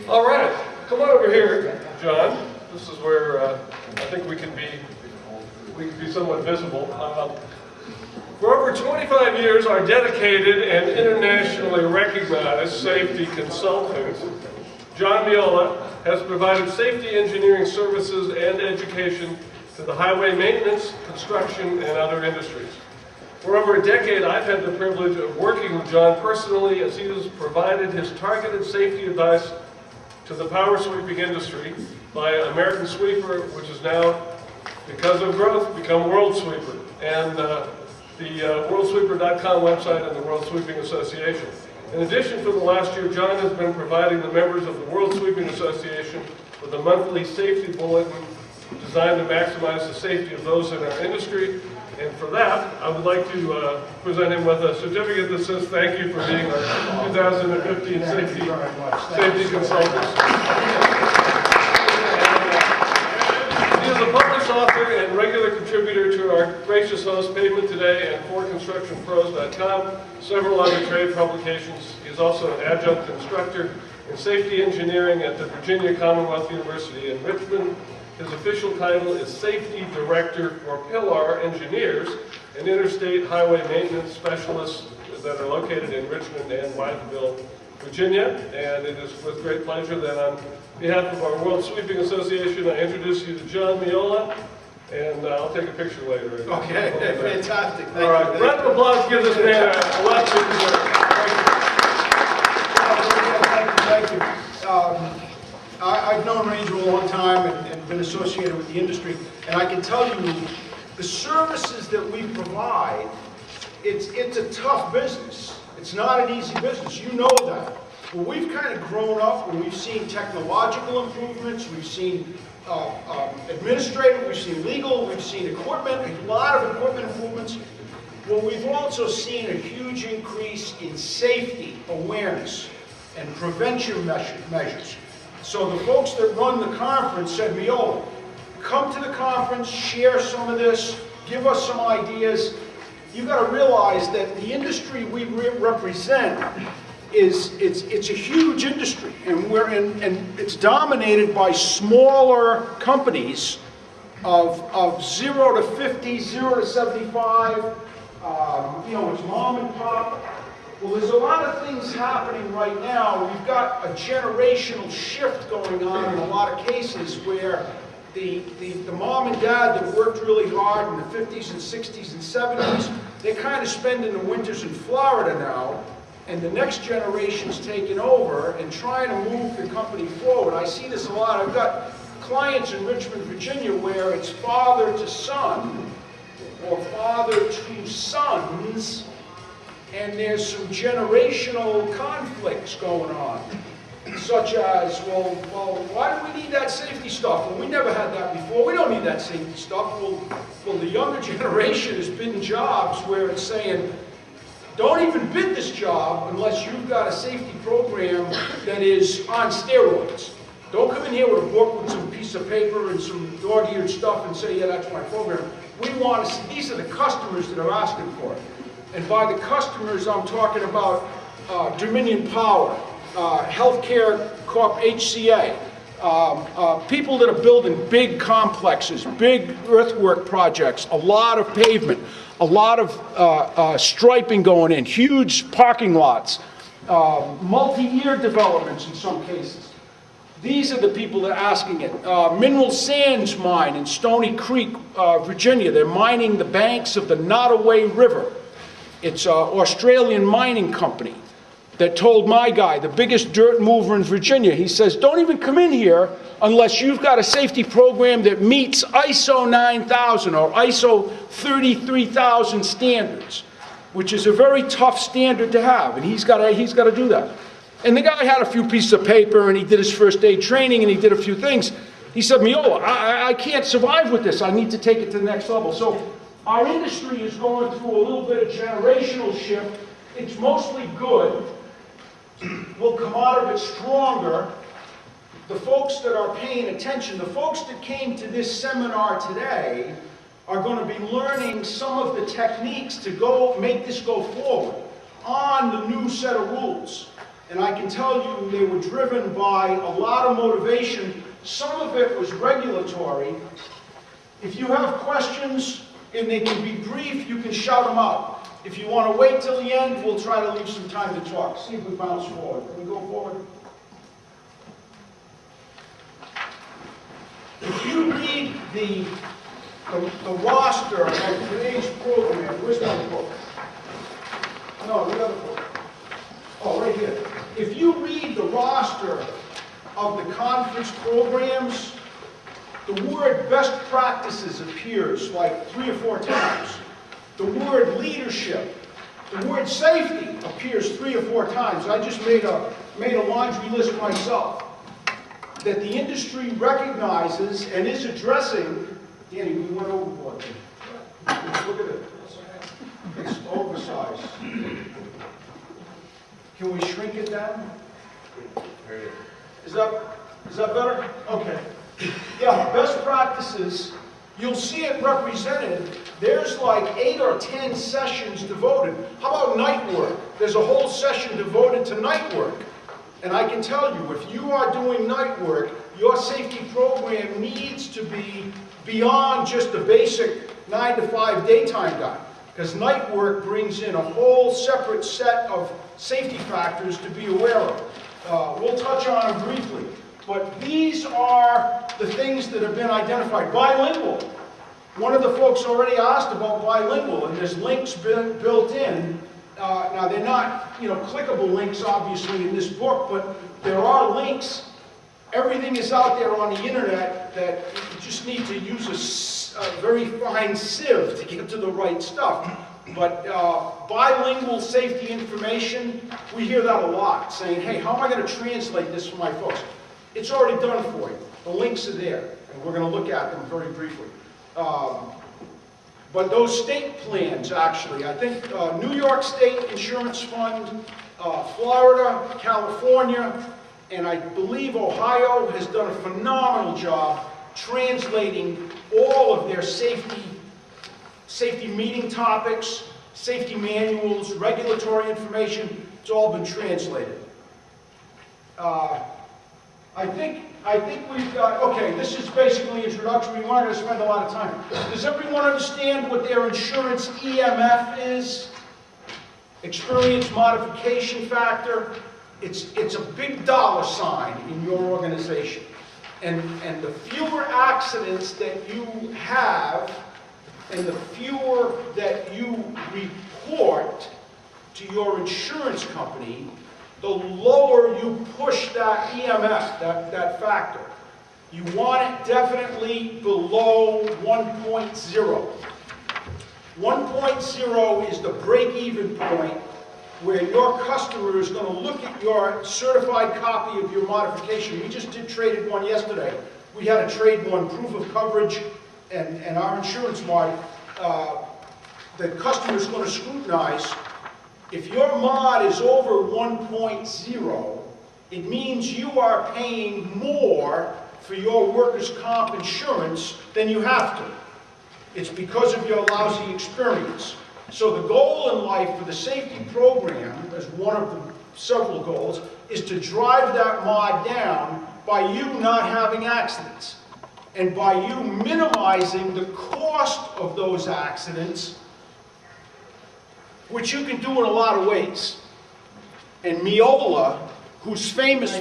All right, come on over here, John. This is where I think we can be somewhat visible. For over 25 years, our dedicated and internationally recognized safety consultant, John Meola, has provided safety engineering services and education to the highway maintenance, construction, and other industries. For over a decade, I've had the privilege of working with John personally as he has provided his targeted safety advice to the power sweeping industry by American Sweeper, which is now, because of growth, become World Sweeper, and the worldsweeper.com website and the World Sweeping Association. In addition, for the last year, John has been providing the members of the World Sweeping Association with a monthly safety bulletin designed to maximize the safety of those in our industry. And for that, I would like to present him with a certificate that says thank you for being our 2015 safety consultant. He is a published author and regular contributor to our gracious host, Pavement Today, and ForConstructionPros.com, several other trade publications. He is also an adjunct instructor in safety engineering at the Virginia Commonwealth University in Richmond. His official title is Safety Director for Pillar Engineers, an interstate highway maintenance specialist that are located in Richmond and Whiteville, Virginia. And it is with great pleasure that on behalf of our World Sweeping Association, I introduce you to John Meola, and I'll take a picture later. Okay, fantastic. Thank All right, you. round of applause, give this man a lot to deserve. Thank you. I've known Ranger a long time and been associated with the industry, and I can tell you the services that we provide, it's a tough business. It's not an easy business, you know that. But we've kind of grown up and we've seen technological improvements, we've seen administrative, we've seen legal, we've seen equipment, a lot of equipment improvements. Well, we've also seen a huge increase in safety awareness and prevention measures. So the folks that run the conference said, Meola, come to the conference, share some of this, give us some ideas. You've got to realize that the industry we represent it's a huge industry, and and it's dominated by smaller companies of 0 to 50, 0 to 75. You know, it's mom and pop. Well, there's a lot of things happening right now. We've got a generational shift going on in a lot of cases where the mom and dad that worked really hard in the 50s and 60s and 70s, they're kind of spending the winters in Florida now, and the next generation's taking over and trying to move the company forward. I see this a lot. I've got clients in Richmond, Virginia, where it's father to son or father to sons, and there's some generational conflicts going on, such as, well, why do we need that safety stuff? Well, we never had that before. We don't need that safety stuff. Well, the younger generation has been in jobs where it's saying, don't even bid this job unless you've got a safety program that is on steroids. Don't come in here with a book with some piece of paper and some dog-eared stuff and say, yeah, that's my program. We want to see, these are the customers that are asking for it. And by the customers, I'm talking about Dominion Power, Healthcare Corp, HCA, people that are building big complexes, big earthwork projects, a lot of pavement, a lot of striping going in, huge parking lots, multi-year developments in some cases. These are the people that are asking it. Mineral sands mine in Stony Creek, Virginia. They're mining the banks of the Nottoway River. It's an Australian mining company that told my guy, the biggest dirt mover in Virginia, he says, don't even come in here unless you've got a safety program that meets ISO 9000 or ISO 33000 standards, which is a very tough standard to have, and he's got to do that. And the guy had a few pieces of paper, and he did his first aid training, and he did a few things. He said, Meola, I can't survive with this. I need to take it to the next level. So our industry is going through a little bit of generational shift. It's mostly good. We'll come out of it stronger. The folks that are paying attention, the folks that came to this seminar today, are going to be learning some of the techniques to make this go forward on the new set of rules. And I can tell you they were driven by a lot of motivation. Some of it was regulatory. If you have questions and they can be brief, you can shout them out. If you want to wait till the end, we'll try to leave some time to talk. See if we bounce forward. Can we go forward? If you read the roster of today's program, where's my book? No, the other book. Oh, right here. If you read the roster of the conference programs, the word best practices appears like 3 or 4 times. The word leadership, the word safety appears 3 or 4 times. I just made a laundry list myself that the industry recognizes and is addressing. Danny, we went overboard. Look at it. It's oversized. Can we shrink it down? Is that better? Okay. Yeah, best practices. You'll see it represented. There's like 8 or 10 sessions devoted. How about night work? There's a whole session devoted to night work. And I can tell you, if you are doing night work, your safety program needs to be beyond just the basic 9 to 5 daytime guy. Because night work brings in a whole separate set of safety factors to be aware of. We'll touch on them briefly. But these are the things that have been identified. Bilingual. One of the folks already asked about bilingual, and there's links built in. Now, they're not, clickable links, obviously, in this book, but there are links. Everything is out there on the internet that you just need to use a very fine sieve to get to the right stuff. But bilingual safety information, we hear that a lot, saying, hey, how am I going to translate this for my folks? It's already done for you. The links are there, and we're going to look at them very briefly. But those state plans, actually, I think New York State Insurance Fund, Florida, California, and I believe Ohio has done a phenomenal job translating all of their safety meeting topics, safety manuals, regulatory information. It's all been translated. I think we've got, okay, this is basically introductory. We're not going to spend a lot of time. Does everyone understand what their insurance EMF is? Experience modification factor. It's a big dollar sign in your organization. And the fewer accidents that you have and the fewer that you report to your insurance company, the lower you push that EMF, that factor. You want it definitely below 1.0. 1.0 is the break-even point where your customer is going to look at your certified copy of your modification. We just did traded one yesterday. We had a trade one, proof of coverage, and our insurance mod. The customer is going to scrutinize. If your mod is over 1.0, it means you are paying more for your workers' comp insurance than you have to. It's because of your lousy experience. So the goal in life for the safety program, as one of the several goals, is to drive that mod down by you not having accidents and by you minimizing the cost of those accidents, which you can do in a lot of ways. And Meola, who's famous,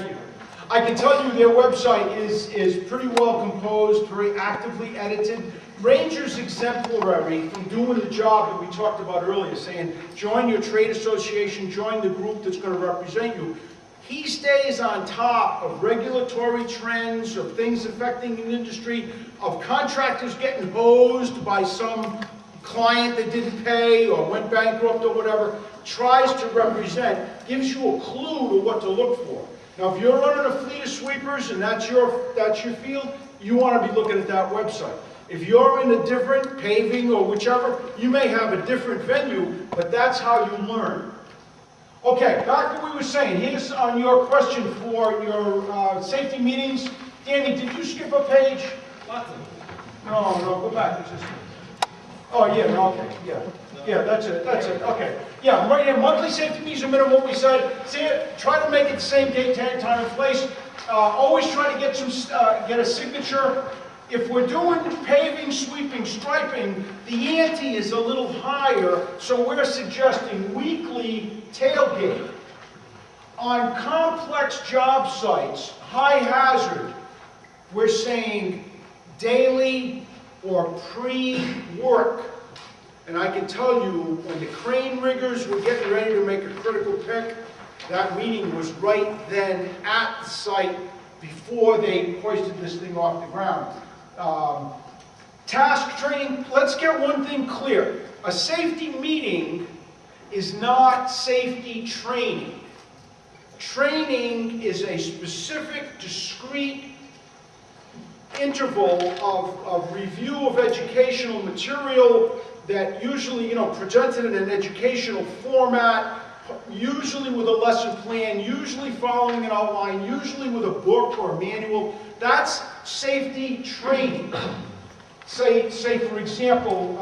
I can tell you their website is pretty well composed, very actively edited. Ranger's exemplary from doing the job that we talked about earlier, saying join your trade association, join the group that's going to represent you. He stays on top of regulatory trends, of things affecting the industry, of contractors getting hosed by some client that didn't pay or went bankrupt or whatever, tries to represent, gives you a clue to what to look for. Now, if you're running a fleet of sweepers and that's your field, you want to be looking at that website. If you're in a different paving or whichever, you may have a different venue, but that's how you learn. Okay, back to what we were saying. Here's on your question for your safety meetings. Danny, did you skip a page? No, go back. Oh, yeah, okay, yeah. Yeah, that's it, okay. Yeah, right here, monthly safety meetings are minimum, what we said. See it, try to make it the same date, time, and place. Always try to get get a signature. If we're doing paving, sweeping, striping, the ante is a little higher, so we're suggesting weekly tailgate. On complex job sites, high hazard, we're saying daily or pre-work. And I can tell you, when the crane riggers were getting ready to make a critical pick, that meeting was right then at the site before they hoisted this thing off the ground. Task training, let's get one thing clear. A safety meeting is not safety training. Training is a specific, discrete interval of review of educational material that usually, presented in an educational format, usually with a lesson plan, usually following an outline, usually with a book or a manual. That's safety training. Say for example,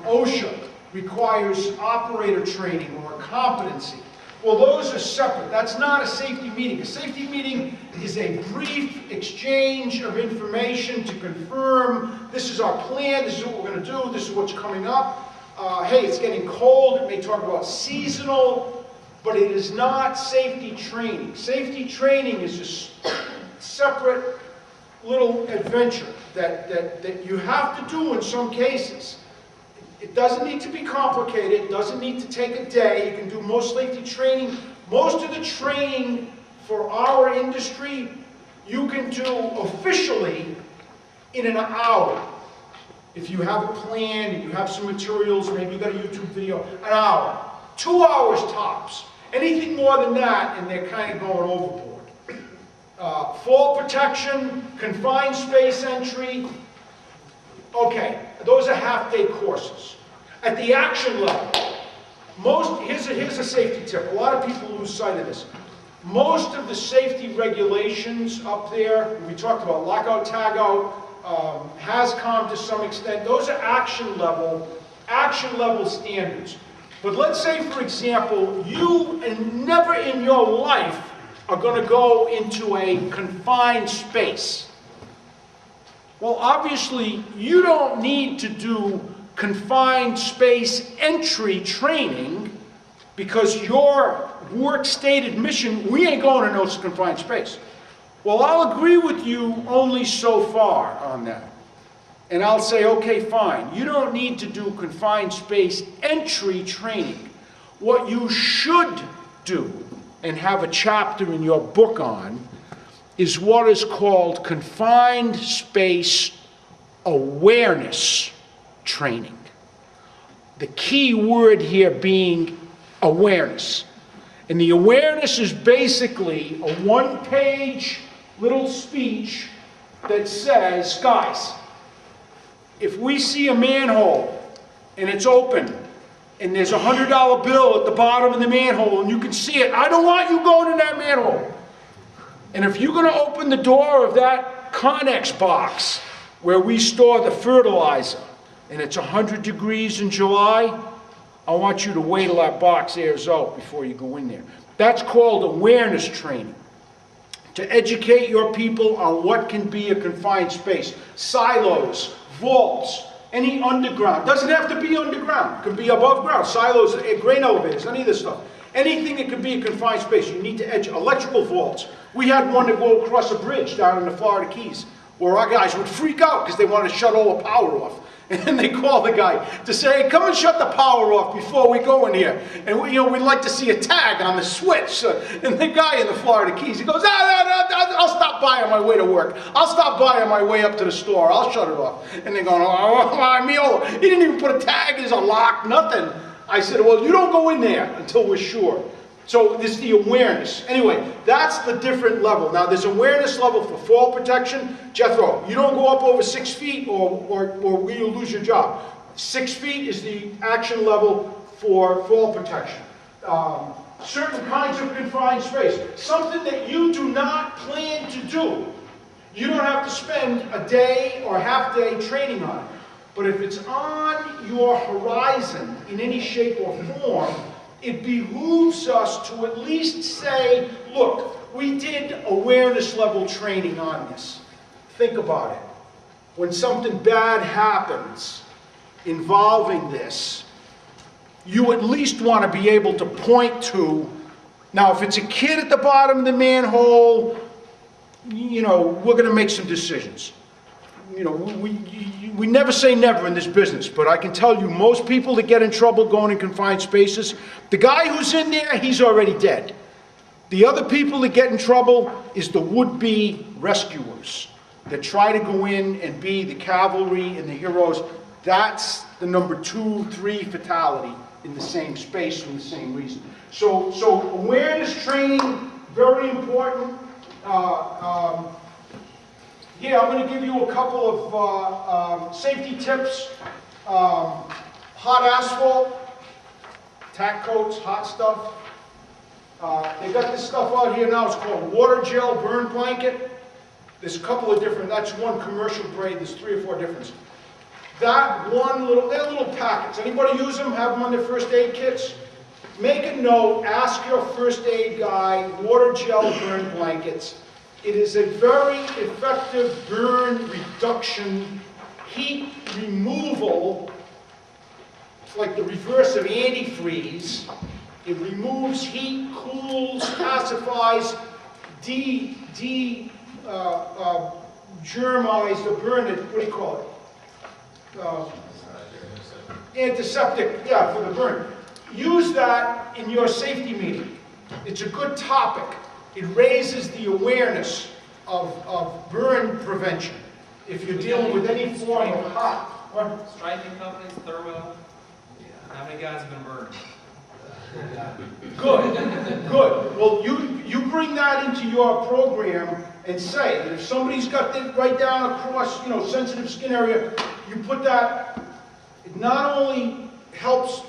OSHA requires operator training or a competency. Well, those are separate. That's not a safety meeting. A safety meeting is a brief exchange of information to confirm this is our plan, this is what we're going to do, this is what's coming up. Hey, it's getting cold. It may talk about seasonal, but it is not safety training. Safety training is a separate little adventure that you have to do in some cases. It doesn't need to be complicated. It doesn't need to take a day. You can do most safety training. Most of the training for our industry, you can do officially in an hour. If you have a plan, and you have some materials, maybe you got a YouTube video, an hour. 2 hours tops. Anything more than that, and they're kind of going overboard. Fall protection, confined space entry. Okay, those are half-day courses. At the action level, here's a safety tip. A lot of people lose sight of this. Most of the safety regulations up there, we talked about lockout, tagout, HAZCOM to some extent, those are action level standards. But let's say, for example, you never in your life are going to go into a confined space. Well, obviously, you don't need to do confined space entry training because your work stated mission, we ain't going to no confined space. Well, I'll agree with you only so far on that. And I'll say, okay, fine. You don't need to do confined space entry training. What you should do, and have a chapter in your book on, is what is called confined space awareness training. The key word here being awareness. And the awareness is basically a one-page little speech that says, guys, if we see a manhole and it's open and there's a $100 bill at the bottom of the manhole and you can see it, I don't want you going in that manhole. And if you're going to open the door of that Connex box where we store the fertilizer and it's 100 degrees in July, I want you to wait till that box airs out before you go in there. That's called awareness training. To educate your people on what can be a confined space. Silos, vaults, any underground. Doesn't have to be underground. It could be above ground. Silos, grain elevators, any of this stuff. Anything that could be a confined space, you need to electrical vaults. We had one to go across a bridge down in the Florida Keys where our guys would freak out because they wanted to shut all the power off. And they call the guy to say, hey, come and shut the power off before we go in here. And we'd like to see a tag on the switch. And the guy in the Florida Keys, he goes, I'll stop by on my way to work. I'll stop by on my way up to the store. I'll shut it off. And they're going, Meola, he didn't even put a tag, there's a lock, nothing. I said, well, you don't go in there until we're sure. So this is the awareness. Anyway, that's the different level. Now there's awareness level for fall protection. Jethro, you don't go up over 6 feet or you'll lose your job. 6 feet is the action level for fall protection. Certain kinds of confined space. Something that you do not plan to do. You don't have to spend a day or half day training on it. But if it's on your horizon in any shape or form, it behooves us to at least say, look, we did awareness level training on this. Think about it. When something bad happens involving this, you at least want to be able to point to, now if it's a kid at the bottom of the manhole, you know, we're going to make some decisions. You know, we never say never in this business, but I can tell you most people that get in trouble going in confined spaces, the guy who's in there, he's already dead. The other people that get in trouble is the would-be rescuers that try to go in and be the cavalry and the heroes. That's the number 2, 3 fatality in the same space for the same reason. So awareness training, very important. Yeah, I'm going to give you a couple of safety tips. Hot asphalt, tack coats, hot stuff. They got this stuff out here now. It's called water gel burn blanket. There's a couple of different, that's one commercial grade. There's 3 or 4 different. That one little, they're little packets. Anybody use them? Have them on their first aid kits? Make a note, ask your first aid guy, water gel burn blankets. It is a very effective burn reduction, heat removal. It's like the reverse of antifreeze. It removes heat, cools, pacifies, germize the burn it, what do you call it? Antiseptic, yeah, for the burn. Use that in your safety meeting. It's a good topic. It raises the awareness of burn prevention. If you're dealing with any form of hot. What? Striping companies, thermo. How many guys have been burned? Good, good. Well, you bring that into your program and say that if somebody's got that right down across, you know, sensitive skin area, you put that. It not only helps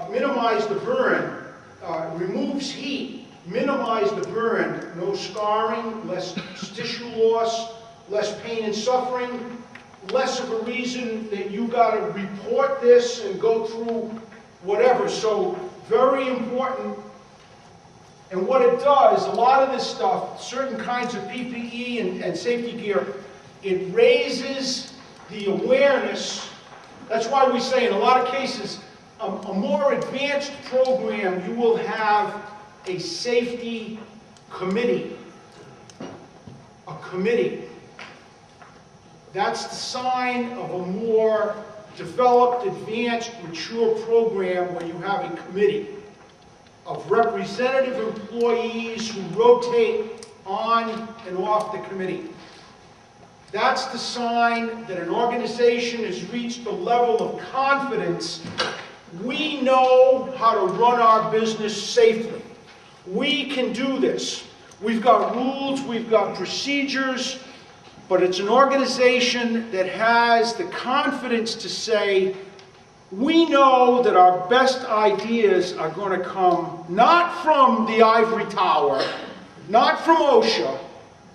minimize the burn, removes heat, minimize the burn, no scarring, less tissue loss, less pain and suffering, less of a reason that you got to report this and go through whatever. So very important. And what it does, a lot of this stuff, certain kinds of PPE and safety gear, it raises the awareness. That's why we say in a lot of cases, a more advanced program, you will have a safety committee. A committee. That's the sign of a more developed, advanced, mature program where you have a committee of representative employees who rotate on and off the committee. That's the sign that an organization has reached the level of confidence. We know how to run our business safely. We can do this. We've got rules, we've got procedures, but it's an organization that has the confidence to say, we know that our best ideas are going to come not from the ivory tower, not from OSHA,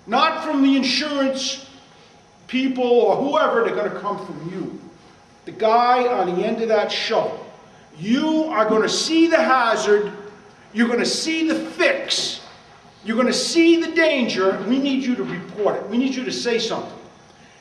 not from the insurance people or whoever. They're going to come from you. The guy on the end of that shovel. You are going to see the hazard. You're going to see the fix. You're going to see the danger. We need you to report it. We need you to say something.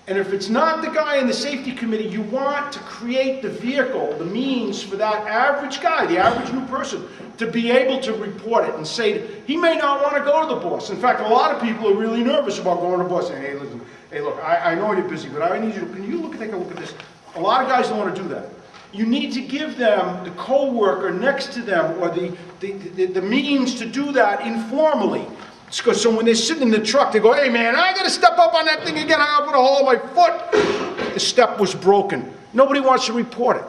And if it's not the guy in the safety committee, you want to create the vehicle, the means for that average guy, the average new person, to be able to report it and say, he may not want to go to the boss. In fact, a lot of people are really nervous about going to the boss, saying, hey, listen, hey, look, I know you're busy, but I need you to, can you take a look at this? A lot of guys don't want to do that. You need to give them the co-worker next to them or the means to do that informally. So when they're sitting in the truck, they go, hey man, I got to step up on that thing again. I got to put a hole in my foot. The step was broken. Nobody wants to report it.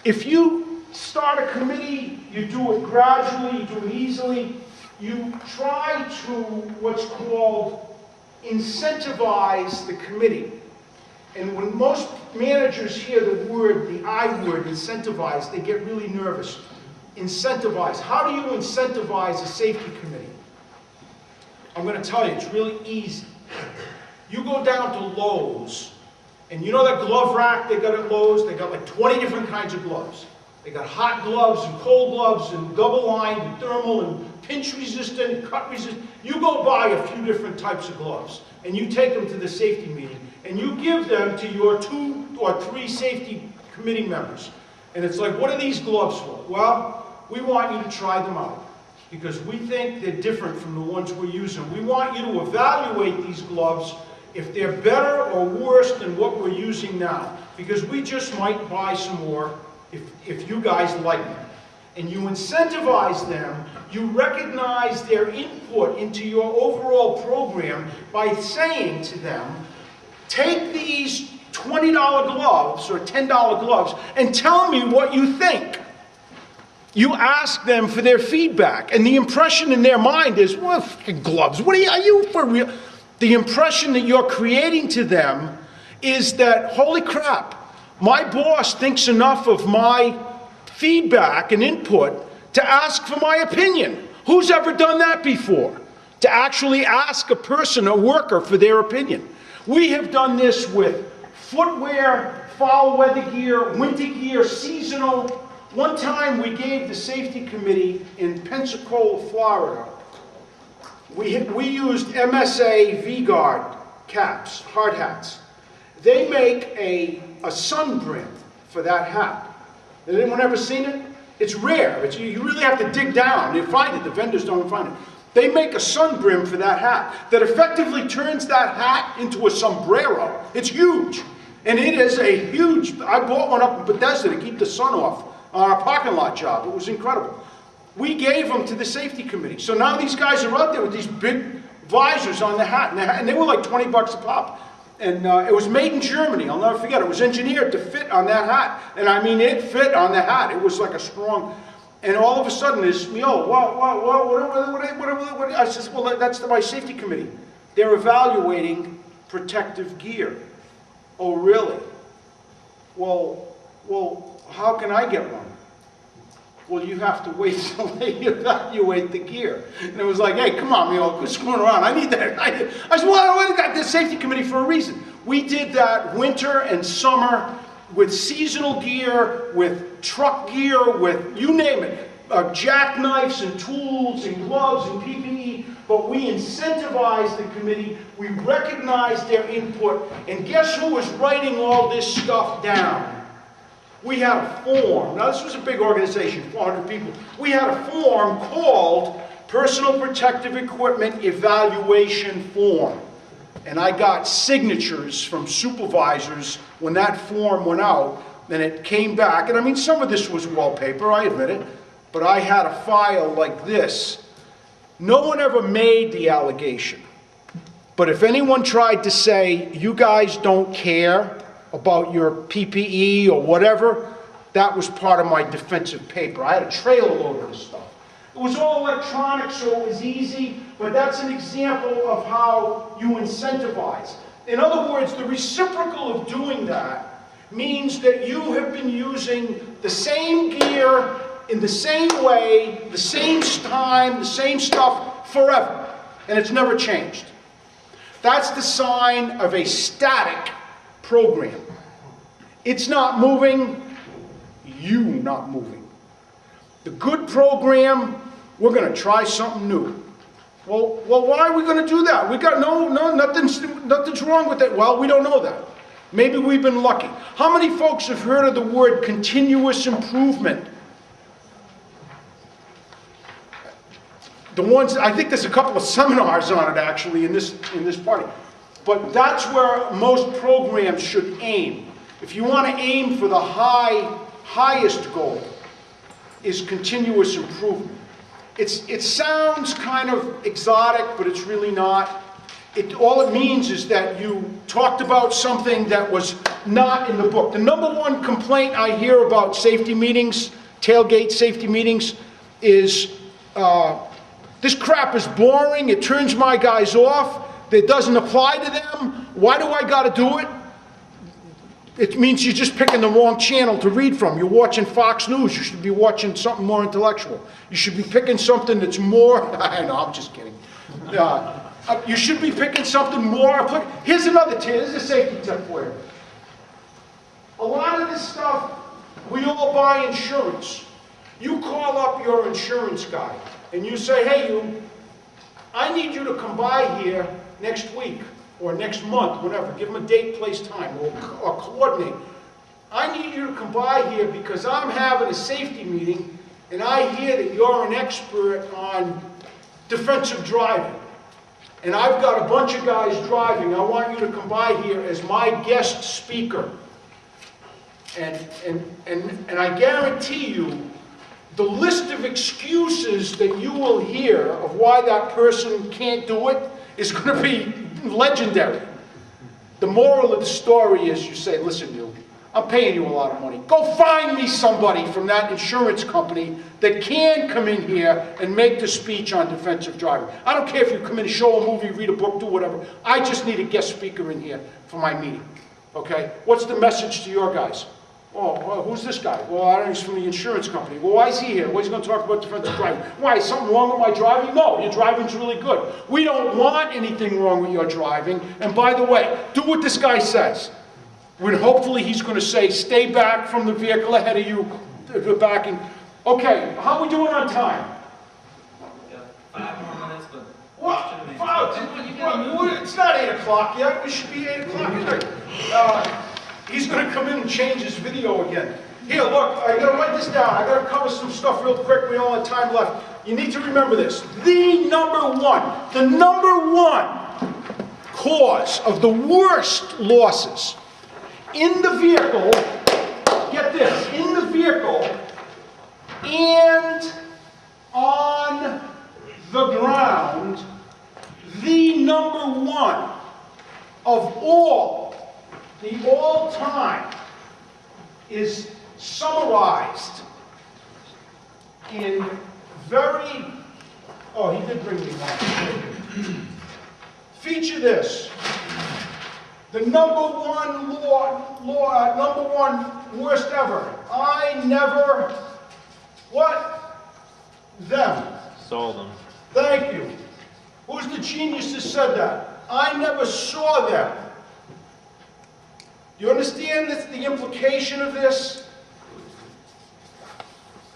If you start a committee, you do it gradually, you do it easily. You try to what's called incentivize the committee. And when most managers hear the word, the I word, incentivize, they get really nervous. Incentivize. How do you incentivize a safety committee? I'm going to tell you, it's really easy. You go down to Lowe's And you know that glove rack they got at Lowe's? They got like 20 different kinds of gloves. They got hot gloves and cold gloves and double lined and thermal and pinch resistant and cut resistant. You go buy a few different types of gloves and you take them to the safety meeting and you give them to your 2 or 3 safety committee members. And it's like, what are these gloves for? Well, we want you to try them out because we think they're different from the ones we're using. We want you to evaluate these gloves if they're better or worse than what we're using now, because we just might buy some more if you guys like them. And you incentivize them, you recognize their input into your overall program by saying to them, take these $20 gloves or $10 gloves and tell me what you think. You ask them for their feedback, and the impression in their mind is, well, fucking gloves, what are you for real? The impression that you're creating to them is that, holy crap, my boss thinks enough of my feedback and input to ask for my opinion. Who's ever done that before? To actually ask a person, a worker, for their opinion. We have done this with footwear, foul weather gear, winter gear, seasonal. One time we gave the safety committee in Pensacola, Florida, we used MSA V-Guard caps, hard hats. They make a sun brim for that hat. Has anyone ever seen it? It's rare. You really have to dig down and find it. The vendors don't find it. They make a sun brim for that hat that effectively turns that hat into a sombrero. It's huge. And it is a huge, I bought one up in Bethesda to keep the sun off on our parking lot job. It was incredible. We gave them to the safety committee. So now these guys are out there with these big visors on the hat. And they were like 20 bucks a pop. And it was made in Germany. I'll never forget. It was engineered to fit on that hat. And I mean, it fit on the hat. It was like a strong... And all of a sudden, it's, what? I says, well, that's my safety committee. They're evaluating protective gear. Oh, really? Well, how can I get one? Well, you have to wait till they evaluate the gear. And it was like, hey, come on, quit screwing around. I need that. I said, well, I got this safety committee for a reason. We did that winter and summer with seasonal gear, with truck gear, with you name it, jackknives and tools and gloves and PPE. But we incentivized the committee. We recognized their input. And guess who was writing all this stuff down? We had a form. Now, this was a big organization, 400 people. We had a form called Personal Protective Equipment Evaluation Form. And I got signatures from supervisors when that form went out, and it came back. And I mean, some of this was wallpaper, I admit it, but I had a file like this. No one ever made the allegation. But if anyone tried to say, you guys don't care about your PPE or whatever, that was part of my defensive paper. I had a trailer load of this stuff. It was all electronic, so it was easy, but that's an example of how you incentivize. In other words, the reciprocal of doing that means that you have been using the same gear in the same way, the same time, the same stuff forever, and it's never changed. That's the sign of a static program. It's not moving, you not moving. The good program, we're going to try something new. Well, why are we going to do that? We got nothing's wrong with that. Well, we don't know that. Maybe we've been lucky. How many folks have heard of the word continuous improvement? The ones, I think there's a couple of seminars on it actually in this party. But that's where most programs should aim. If you want to aim for the highest goal, is continuous improvement. It sounds kind of exotic, but it's really not. All it means is that you talked about something that was not in the book. The number one complaint I hear about safety meetings, tailgate safety meetings, is this crap is boring, it turns my guys off, it doesn't apply to them, why do I got to do it? It means you're just picking the wrong channel to read from. You're watching Fox News. You should be watching something more intellectual. You should be picking something that's more... I know, I'm just kidding. You should be picking something more... Here's another tip. Here's a safety tip for you. A lot of this stuff, we all buy insurance. You call up your insurance guy and you say, hey, I need you to come by here next week or next month, whatever. Give them a date, place, time, or coordinate. I need you to come by here because I'm having a safety meeting and I hear that you're an expert on defensive driving. And I've got a bunch of guys driving. I want you to come by here as my guest speaker. And I guarantee you, the list of excuses that you will hear of why that person can't do it is going to be legendary. The moral of the story is you say, listen, I'm paying you a lot of money. Go find me somebody from that insurance company that can come in here and make the speech on defensive driving. I don't care if you come in, show a movie, read a book, do whatever. I just need a guest speaker in here for my meeting. Okay? What's the message to your guys? Oh, well, who's this guy? Well, I don't know, he's from the insurance company. Well, why is he here? What's he going to talk about defensive driving? Why, is something wrong with my driving? No, your driving's really good. We don't want anything wrong with your driving. And by the way, do what this guy says. When hopefully he's going to say, stay back from the vehicle ahead of you, backing. Okay, how are we doing on time? Got 5 more minutes, but... What? It's not 8 o'clock yet. We should be 8 o'clock. He's going to come in and change his video again. Here, look, I got to write this down. I got to cover some stuff real quick. We don't have time left. You need to remember this. The number one cause of the worst losses in the vehicle, get this, in the vehicle and on the ground, the number one of all time is summarized in very, oh, he did bring me one. Feature this. The number one worst ever. I never, what? Them. Sold them. Thank you. Who's the genius that said that? I never saw them. Do you understand the implication of this?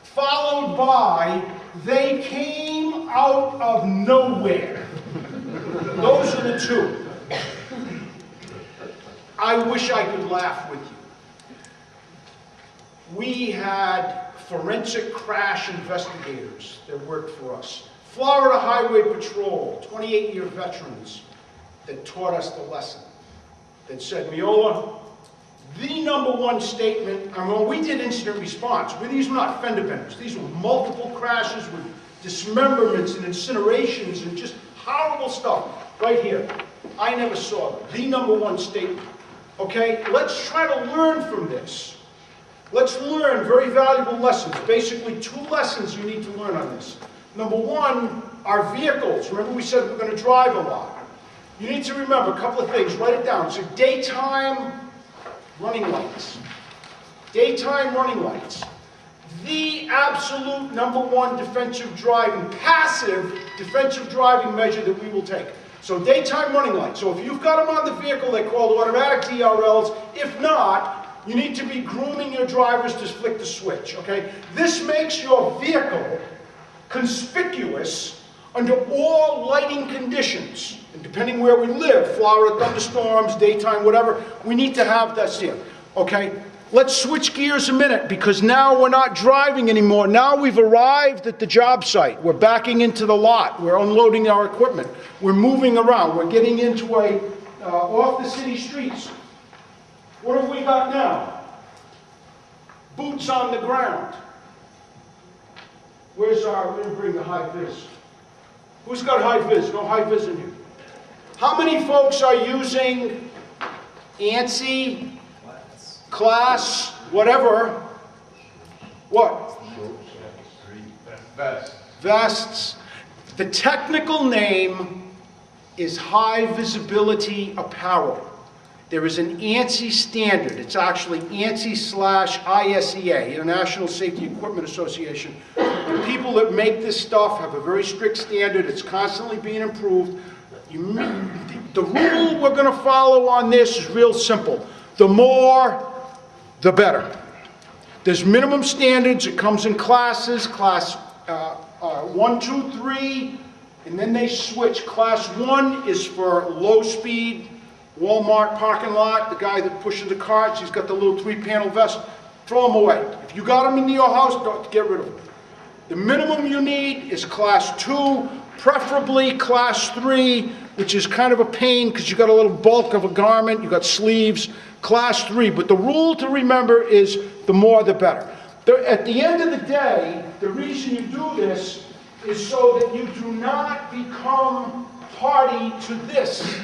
Followed by, they came out of nowhere. Those are the two. I wish I could laugh with you. We had forensic crash investigators that worked for us. Florida Highway Patrol, 28-year veterans that taught us the lesson. That said, Meola, the number one statement, and when we did incident response, these were not fender benders. These were multiple crashes with dismemberments and incinerations and just horrible stuff. Right here. I never saw them. The number one statement. Okay? Let's try to learn from this. Let's learn very valuable lessons. Basically, 2 lessons you need to learn on this. Number one, our vehicles. Remember we said we're going to drive a lot. You need to remember a couple of things. Write it down. So daytime running lights. Daytime running lights. The absolute number one defensive driving, passive defensive driving measure that we will take. So daytime running lights. So if you've got them on the vehicle, they're called automatic DRLs. If not, you need to be grooming your drivers to flick the switch, okay? This makes your vehicle conspicuous under all lighting conditions. And depending where we live, Florida, thunderstorms, daytime, whatever, we need to have that here, okay? Let's switch gears a minute because now we're not driving anymore. Now we've arrived at the job site. We're backing into the lot. We're unloading our equipment. We're moving around. We're getting into off the city streets. What have we got now? Boots on the ground. Where's our, we're going to bring the high vis. Who's got high vis? No high vis in here. How many folks are using ANSI? Class, whatever, what? Vests. The technical name is high visibility apparel. There is an ANSI standard. It's actually ANSI/ISEA, International Safety Equipment Association. The people that make this stuff have a very strict standard. It's constantly being improved. The rule we're going to follow on this is real simple. The more the better. There's minimum standards. It comes in classes, class 1, 2, 3, and then they switch. Class 1 is for low speed, Walmart parking lot, the guy that pushes the carts, he's got the little 3-panel vest, throw him away. If you got him into your house, don't get rid of him. The minimum you need is class 2, preferably class 3, which is kind of a pain because you got a little bulk of a garment, you got sleeves, class 3. But the rule to remember is the more the better. At the end of the day, the reason you do this is so that you do not become party to this.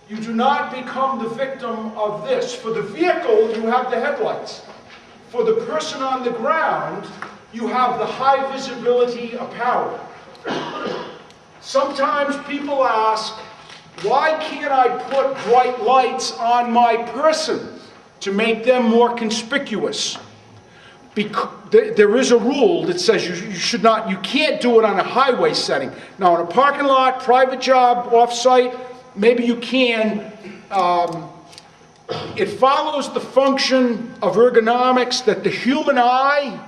You do not become the victim of this. For the vehicle, you have the headlights. For the person on the ground, you have the high visibility apparel. Sometimes people ask, why can't I put bright lights on my person to make them more conspicuous? Because there is a rule that says you can't do it on a highway setting. Now, in a parking lot, private job, off-site, maybe you can. It follows the function of ergonomics that the human eye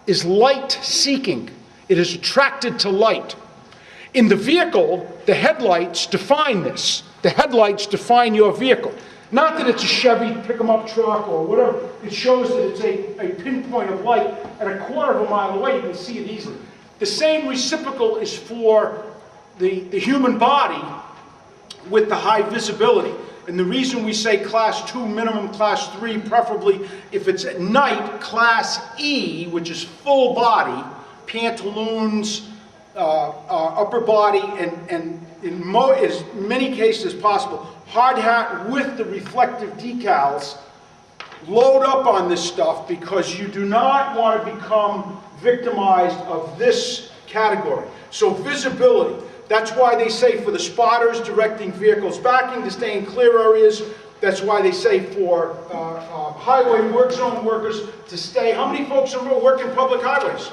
is light-seeking. It is attracted to light. In the vehicle, the headlights define this. The headlights define your vehicle. Not that it's a Chevy pick-em-up truck or whatever. It shows that it's a pinpoint of light at a quarter of a mile away. You can see it easily. The same reciprocal is for the human body with the high visibility. And the reason we say class 2 minimum, class 3 preferably, if it's at night, class E, which is full body, pantaloons, upper body, and in as many cases as possible, hard hat with the reflective decals. Load up on this stuff because you do not want to become victimized of this category. So visibility. That's why they say for the spotters directing vehicles backing to stay in clear areas. That's why they say for highway work zone workers to stay. How many folks work in public highways?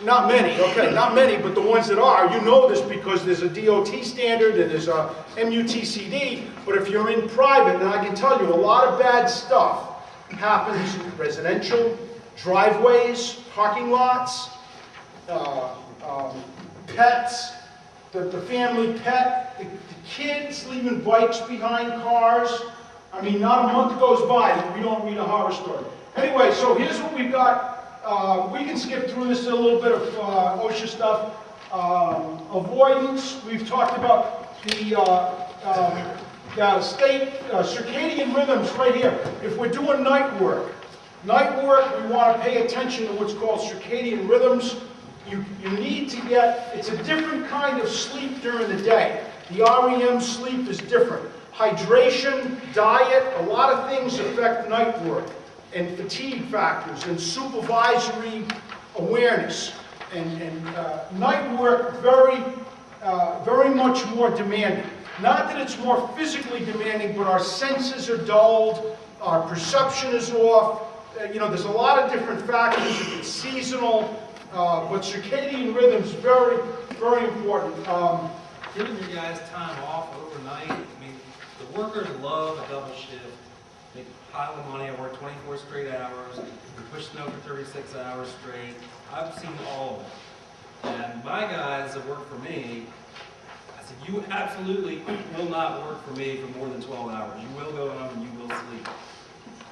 Not many, okay, not many, but the ones that are, you know this because there's a DOT standard and there's a MUTCD, but if you're in private, and I can tell you a lot of bad stuff happens in residential, driveways, parking lots, pets, the family pet, the kids leaving bikes behind cars. I mean, not a month goes by that we don't read a horror story. Anyway, so here's what we've got. We can skip through this a little bit of OSHA stuff. Avoidance, we've talked about the state circadian rhythms right here. If we're doing night work, we want to pay attention to what's called circadian rhythms. You need to get, it's a different kind of sleep during the day. The REM sleep is different. Hydration, diet, a lot of things affect night work, and fatigue factors, and supervisory awareness. And night work, very much more demanding. Not that it's more physically demanding, but our senses are dulled, our perception is off. There's a lot of different factors. If it's seasonal, but circadian rhythms, very, very important. Giving your guys time off overnight, I mean, the workers love a double shift. Make a pile of money. I work 24 straight hours. We're pushing over 36 hours straight. I've seen all of it. And my guys that work for me, I said, you absolutely will not work for me for more than 12 hours. You will go home and you will sleep.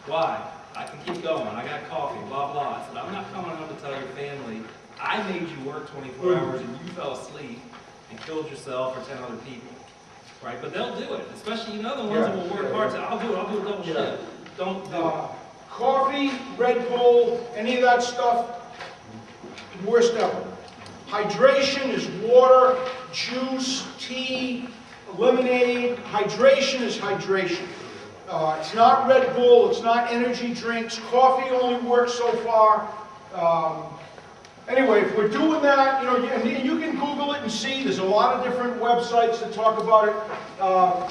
Why? I can keep going. I got coffee, blah, blah. I said, I'm not coming home to tell your family I made you work 24 hours and you fell asleep and killed yourself or 10 other people. Right? But they'll do it. Especially, the ones that will work hard. Say, I'll do a double shift. Don't do it. Coffee, Red Bull, any of that stuff, worst ever. Hydration is water, juice, tea, lemonade. Hydration is hydration. It's not Red Bull, it's not energy drinks. Coffee only works so far. Anyway, if we're doing that, you can Google it and see. There's a lot of different websites that talk about it.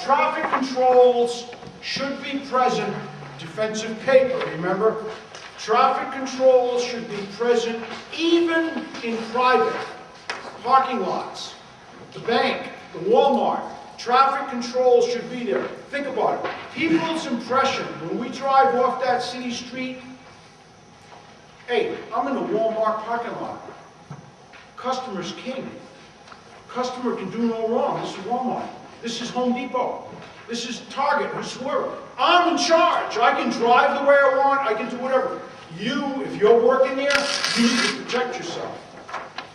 Traffic controls should be present. Defensive paper, remember? Traffic controls should be present even in private parking lots, the bank, the Walmart. Traffic control should be there. Think about it. People's impression when we drive off that city street, hey, I'm in the Walmart parking lot. Customer's king. Customer can do no wrong. This is Walmart. This is Home Depot. This is Target. This is whoever. I'm in charge. I can drive the way I want. I can do whatever. You, if you're working there, you need to protect yourself.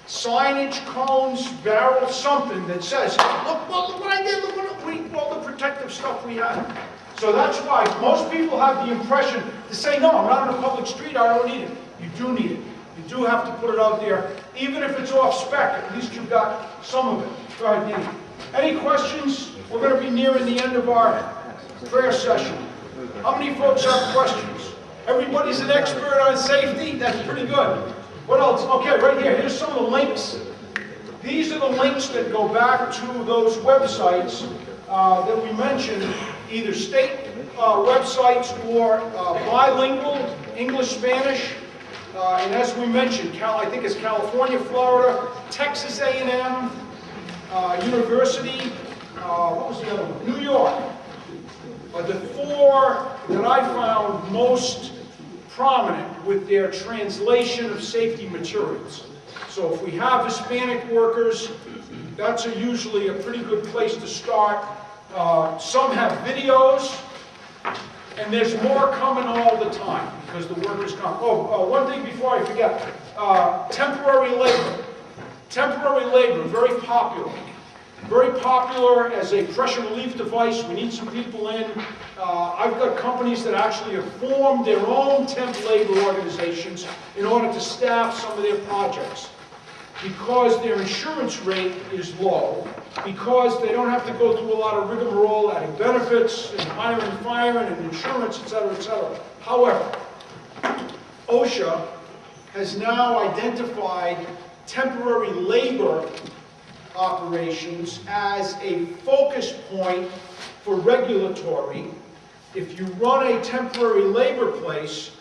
Signage, cones, barrels, something that says, look what I did, look all the protective stuff we have. So that's why most people have the impression to say, no, I'm not on a public street, I don't need it. You do need it. You do have to put it out there, even if it's off spec, at least you've got some of it. Go ahead, Dean. Any questions? We're going to be nearing the end of our prayer session. How many folks have questions? Everybody's an expert on safety? That's pretty good. What else? Okay, right here. Here's some of the links. These are the links that go back to those websites that we mentioned, either state websites or bilingual, English, Spanish. And as we mentioned, I think it's California, Florida, Texas A&M, University, what was the other one? New York. The four that I found most prominent with their translation of safety materials. So if we have Hispanic workers, that's usually a pretty good place to start. Some have videos, and there's more coming all the time because the workers come. One thing before I forget, temporary labor. Temporary labor, very popular. Very popular as a pressure relief device. We need some people in. I've got companies that actually have formed their own temp labor organizations in order to staff some of their projects. Because their insurance rate is low, because they don't have to go through a lot of rigmarole adding benefits and hiring and firing and insurance, etc., etc. However, OSHA has now identified temporary labor operations as a focus point for regulatory. If you run a temporary labor place,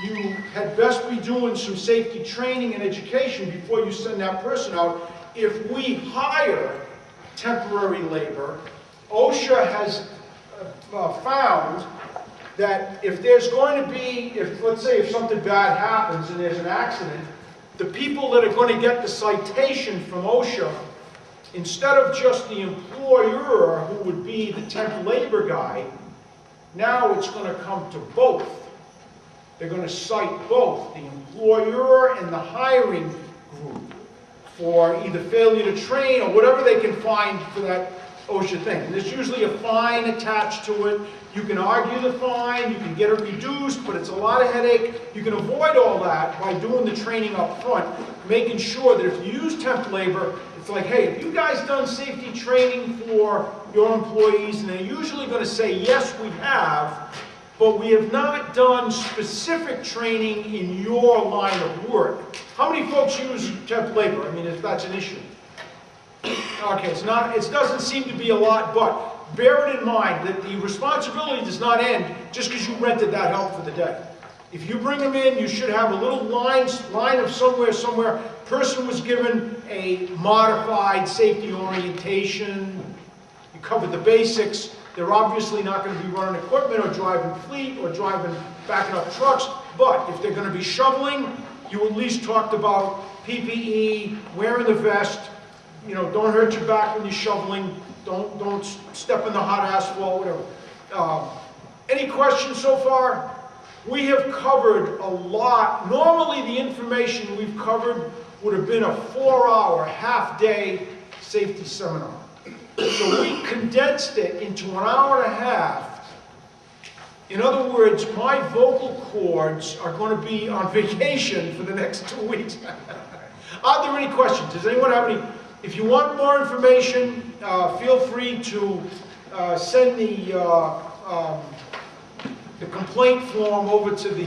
you had best be doing some safety training and education before you send that person out. If we hire temporary labor, OSHA has found that if there's going to be, let's say if something bad happens and there's an accident, the people that are going to get the citation from OSHA, instead of just the employer who would be the temp labor guy, now it's going to come to both. They're going to cite both the employer and the hiring group for either failure to train or whatever they can find for that OSHA thing. And there's usually a fine attached to it. You can argue the fine, you can get it reduced, but it's a lot of headache. You can avoid all that by doing the training up front, making sure that if you use temp labor, it's like, hey, have you guys done safety training for your employees? And they're usually going to say, yes, we have, but we have not done specific training in your line of work. How many folks use temp labor? I mean, if that's an issue. Okay, it doesn't seem to be a lot, but bear it in mind that the responsibility does not end just because you rented that help for the day. If you bring them in, you should have a little line of somewhere. Person was given a modified safety orientation. You covered the basics. They're obviously not going to be running equipment or driving fleet or backing up trucks. But if they're going to be shoveling, you at least talked about PPE, wearing the vest. You know, don't hurt your back when you're shoveling. Don't step in the hot asphalt, whatever. Any questions so far? We have covered a lot. Normally the information we've covered would have been a 4-hour, half-day safety seminar. So we condensed it into an hour and a half. In other words, my vocal cords are going to be on vacation for the next 2 weeks. Are there any questions? Does anyone have any? If you want more information, feel free to send the complaint form over to the...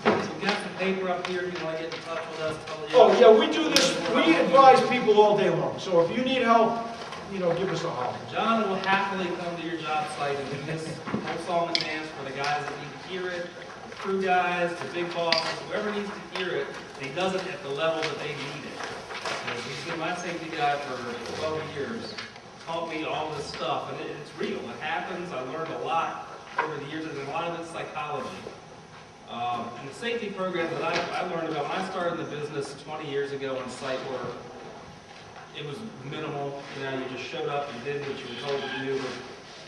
We've got some paper up here if you want to get in touch with us. Oh yeah, we do this, we advise people all day long. So if you need help, you know, give us a holler. John will happily come to your job site and do this whole song and dance for the guys that need to hear it, the crew guys, the big bosses, whoever needs to hear it, and he does it at the level that they need it. He's been my safety guy for 12 years, taught me all this stuff, and it's real. It happens. I learned a lot over the years, and a lot of it's psychology. And the safety program that I learned about when I started in the business 20 years ago on site work, it was minimal. You know, you just showed up and did what you were told to do.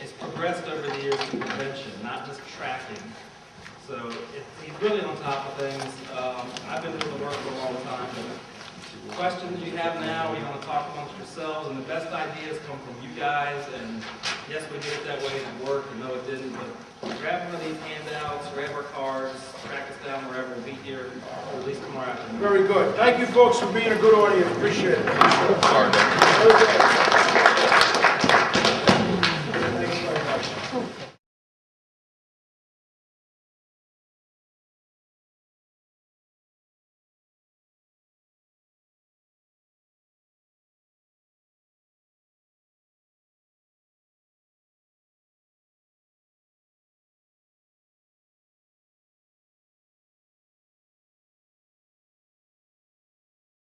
It's progressed over the years to prevention, not just tracking. So he's really on top of things. I've been doing the work for a long time. Questions you have now, you want to talk amongst yourselves, and the best ideas come from you guys. And yes, we did it that way and it worked, and no, it didn't. But grab one of these handouts, grab our cards, track us down wherever. We'll be here at least tomorrow afternoon. Very good. Thank you, folks, for being a good audience. Appreciate it. Okay.